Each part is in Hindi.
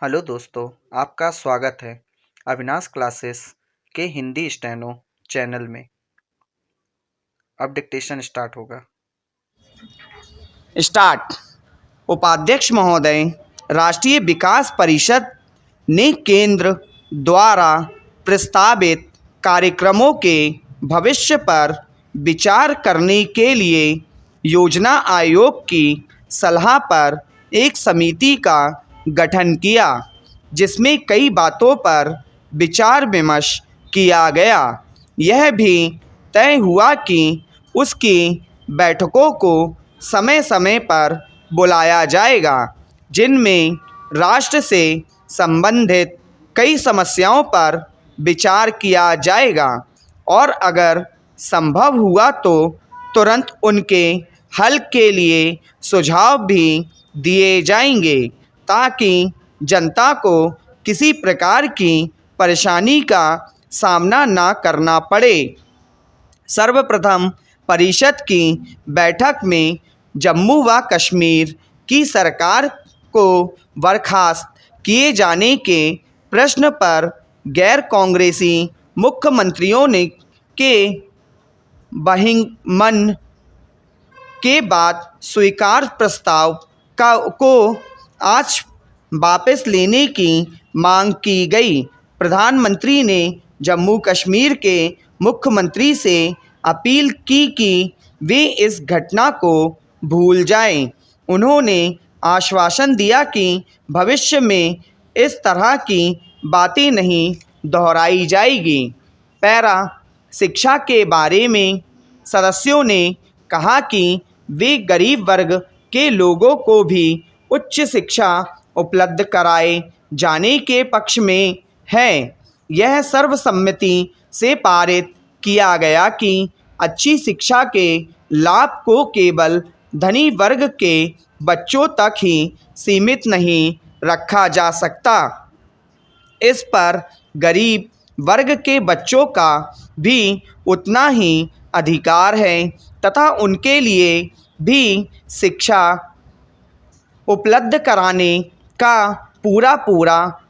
हेलो दोस्तों, आपका स्वागत है अविनाश क्लासेस के हिंदी स्टेनो चैनल में। अब डिक्टेशन स्टार्ट होगा। स्टार्ट। उपाध्यक्ष महोदय, राष्ट्रीय विकास परिषद ने केंद्र द्वारा प्रस्तावित कार्यक्रमों के भविष्य पर विचार करने के लिए योजना आयोग की सलाह पर एक समिति का गठन किया, जिसमें कई बातों पर विचार विमर्श किया गया। यह भी तय हुआ कि उसकी बैठकों को समय समय पर बुलाया जाएगा, जिनमें राष्ट्र से संबंधित कई समस्याओं पर विचार किया जाएगा और अगर संभव हुआ तो तुरंत उनके हल के लिए सुझाव भी दिए जाएंगे, ताकि जनता को किसी प्रकार की परेशानी का सामना न करना पड़े। सर्वप्रथम परिषद की बैठक में जम्मू व कश्मीर की सरकार को बर्खास्त किए जाने के प्रश्न पर गैर कांग्रेसी मुख्यमंत्रियों ने के बहिर्गमन के बाद स्वीकार प्रस्ताव को आज वापस लेने की मांग की गई। प्रधानमंत्री ने जम्मू कश्मीर के मुख्यमंत्री से अपील की कि वे इस घटना को भूल जाएं। उन्होंने आश्वासन दिया कि भविष्य में इस तरह की बातें नहीं दोहराई जाएगी। पैरा शिक्षा के बारे में सदस्यों ने कहा कि वे गरीब वर्ग के लोगों को भी उच्च शिक्षा उपलब्ध कराए जाने के पक्ष में है। यह सर्वसम्मति से पारित किया गया कि अच्छी शिक्षा के लाभ को केवल धनी वर्ग के बच्चों तक ही सीमित नहीं रखा जा सकता। इस पर गरीब वर्ग के बच्चों का भी उतना ही अधिकार है तथा उनके लिए भी शिक्षा उपलब्ध कराने का पूरा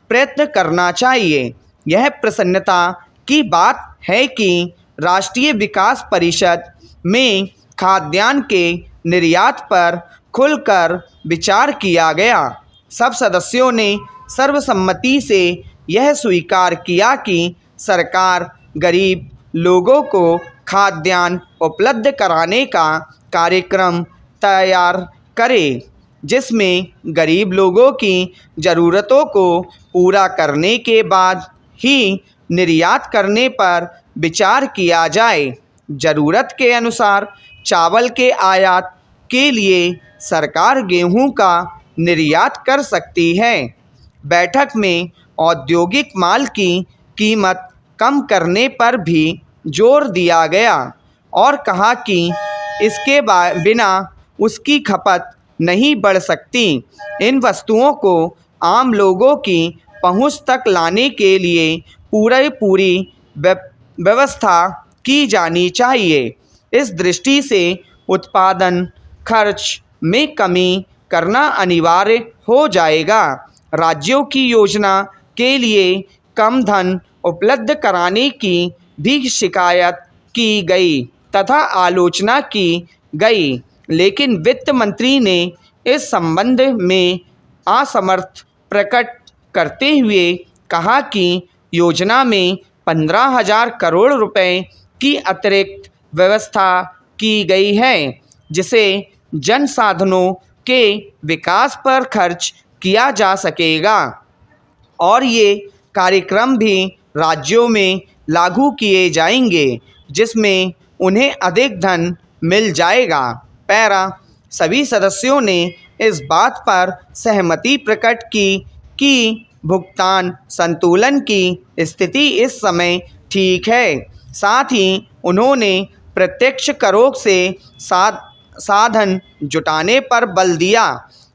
प्रयत्न करना चाहिए। यह प्रसन्नता की बात है कि राष्ट्रीय विकास परिषद में खाद्यान्न के निर्यात पर खुलकर विचार किया गया। सब सदस्यों ने सर्वसम्मति से यह स्वीकार किया कि सरकार गरीब लोगों को खाद्यान्न उपलब्ध कराने का कार्यक्रम तैयार करे, जिसमें गरीब लोगों की ज़रूरतों को पूरा करने के बाद ही निर्यात करने पर विचार किया जाए। ज़रूरत के अनुसार चावल के आयात के लिए सरकार गेहूं का निर्यात कर सकती है। बैठक में औद्योगिक माल की कीमत कम करने पर भी जोर दिया गया और कहा कि इसके बिना उसकी खपत नहीं बढ़ सकती। इन वस्तुओं को आम लोगों की पहुंच तक लाने के लिए पूरी व्यवस्था की जानी चाहिए। इस दृष्टि से उत्पादन खर्च में कमी करना अनिवार्य हो जाएगा। राज्यों की योजना के लिए कम धन उपलब्ध कराने की भी शिकायत की गई तथा आलोचना की गई, लेकिन वित्त मंत्री ने इस संबंध में असमर्थ प्रकट करते हुए कहा कि योजना में 15,000 करोड़ रुपए की अतिरिक्त व्यवस्था की गई है, जिसे जन साधनों के विकास पर खर्च किया जा सकेगा और ये कार्यक्रम भी राज्यों में लागू किए जाएंगे, जिसमें उन्हें अधिक धन मिल जाएगा। पैरा सभी सदस्यों ने इस बात पर सहमति प्रकट की कि भुगतान संतुलन की स्थिति इस समय ठीक है। साथ ही उन्होंने प्रत्यक्ष करों से साधन जुटाने पर बल दिया।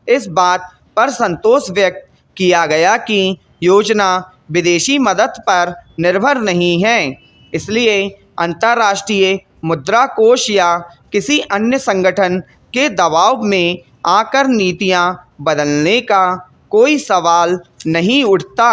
इस बात पर संतोष व्यक्त किया गया कि योजना विदेशी मदद पर निर्भर नहीं है, इसलिए अंतर्राष्ट्रीय मुद्रा कोष या किसी अन्य संगठन के दबाव में आकर नीतियां बदलने का कोई सवाल नहीं उठता।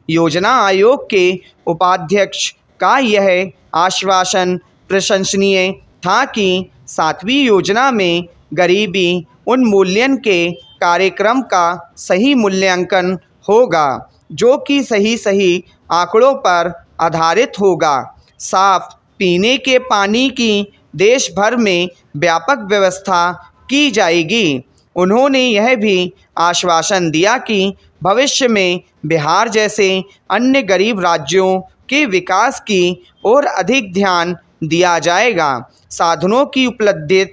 योजना आयोग के उपाध्यक्ष का यह आश्वासन प्रशंसनीय था कि 7वीं योजना में गरीबी उन्मूलन के कार्यक्रम का सही मूल्यांकन होगा, जो कि सही आंकड़ों पर आधारित होगा। साफ पीने के पानी की देश भर में व्यापक व्यवस्था की जाएगी। उन्होंने यह भी आश्वासन दिया कि भविष्य में बिहार जैसे अन्य गरीब राज्यों के विकास की ओर अधिक ध्यान दिया जाएगा। साधनों की उपलब्धि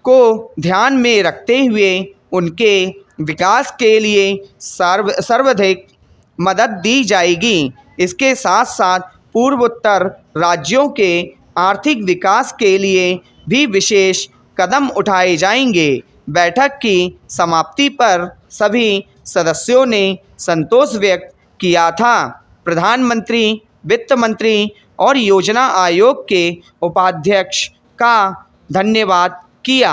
को ध्यान में रखते हुए उनके विकास के लिए सर्वाधिक मदद दी जाएगी। इसके साथ साथ पूर्वोत्तर राज्यों के आर्थिक विकास के लिए भी विशेष कदम उठाए जाएंगे। बैठक की समाप्ति पर सभी सदस्यों ने संतोष व्यक्त किया था। प्रधानमंत्री, वित्त मंत्री और योजना आयोग के उपाध्यक्ष का धन्यवाद किया।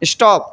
स्टॉप।